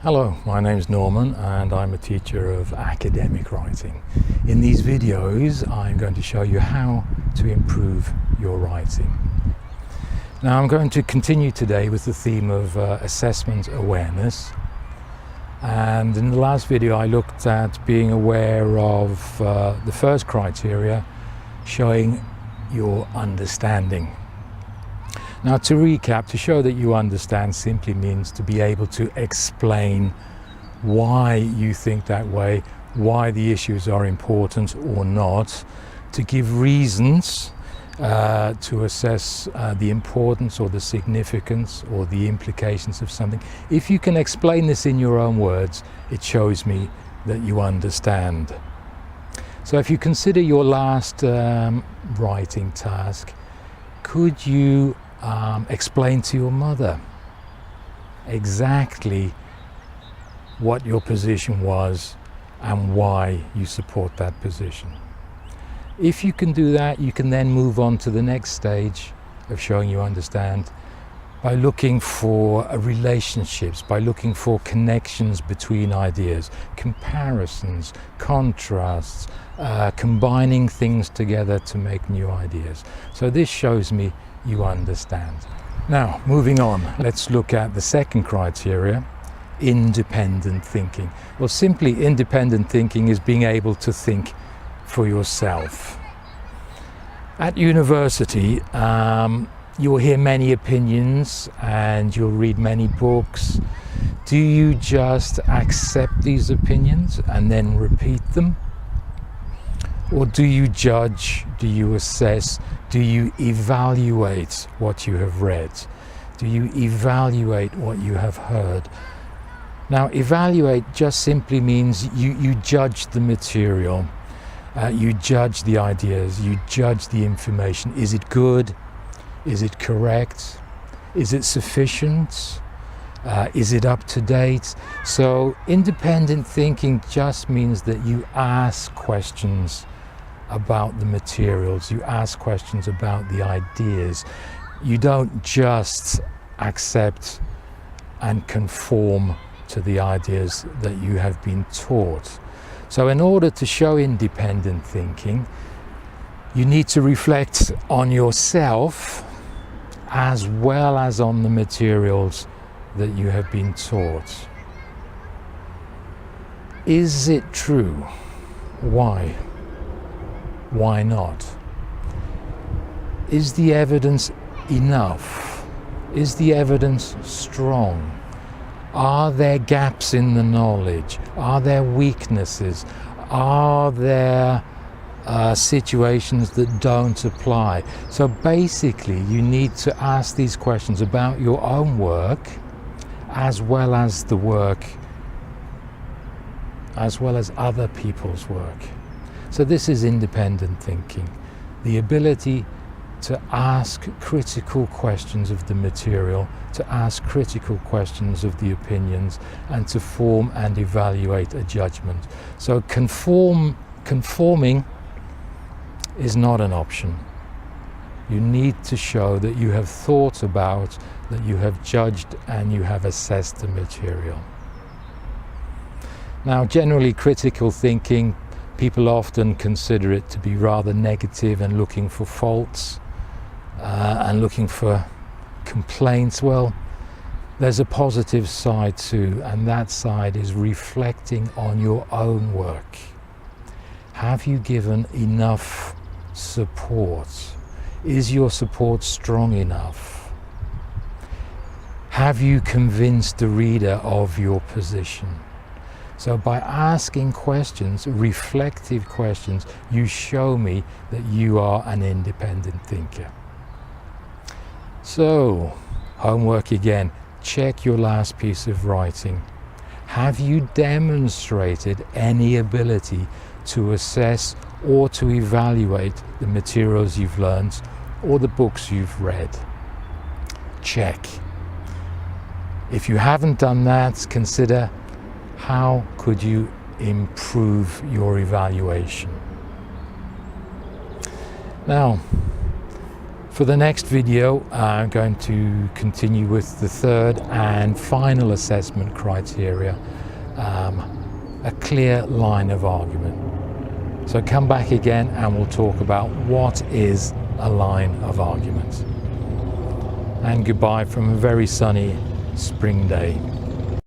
Hello, my name is Norman and I'm a teacher of academic writing. In these videos I'm going to show you how to improve your writing. Now I'm going to continue today with the theme of assessment awareness, and in the last video I looked at being aware of the first criteria, showing your understanding. Now, to recap, to show that you understand simply means to be able to explain why you think that way, why the issues are important or not, to give reasons to assess the importance or the significance or the implications of something. If you can explain this in your own words, it shows me that you understand. So if you consider your last writing task, could you explain to your mother exactly what your position was and why you support that position? If you can do that, you can then move on to the next stage of showing you understand by looking for relationships, by looking for connections between ideas, comparisons, contrasts, combining things together to make new ideas. So this shows me you understand. Now, moving on, let's look at the second criteria, independent thinking. Well, simply independent thinking is being able to think for yourself. At university, you'll hear many opinions and you'll read many books. Do you just accept these opinions and then repeat them? Or do you judge, do you assess, do you evaluate what you have read? Do you evaluate what you have heard? Now, evaluate just simply means you judge the material, you judge the ideas, you judge the information. Is it good? Is it correct? Is it sufficient? Is it up to date? So independent thinking just means that you ask questions about the materials, you ask questions about the ideas. You don't just accept and conform to the ideas that you have been taught. So in order to show independent thinking, you need to reflect on yourself as well as on the materials that you have been taught. Is it true? Why? Why not? Is the evidence enough? Is the evidence strong? Are there gaps in the knowledge? Are there weaknesses? Are there situations that don't apply? So basically, you need to ask these questions about your own work, as well as the work, as well as other people's work. So this is independent thinking, the ability to ask critical questions of the material, to ask critical questions of the opinions, and to form and evaluate a judgment. So conforming is not an option. You need to show that you have thought about, that you have judged, and you have assessed the material. Now, generally, critical thinking, people often consider it to be rather negative and looking for faults and looking for complaints. Well, there's a positive side too, and that side is reflecting on your own work. Have you given enough support? Is your support strong enough? Have you convinced the reader of your position? So by asking questions, reflective questions, you show me that you are an independent thinker. So, homework again. Check your last piece of writing. Have you demonstrated any ability to assess or to evaluate the materials you've learned or the books you've read? Check. If you haven't done that, consider how could you improve your evaluation. Now, For the next video, I'm going to continue with the third and final assessment criteria, a clear line of argument. So come back again and we'll talk about what is a line of argument. And goodbye from a very sunny spring day.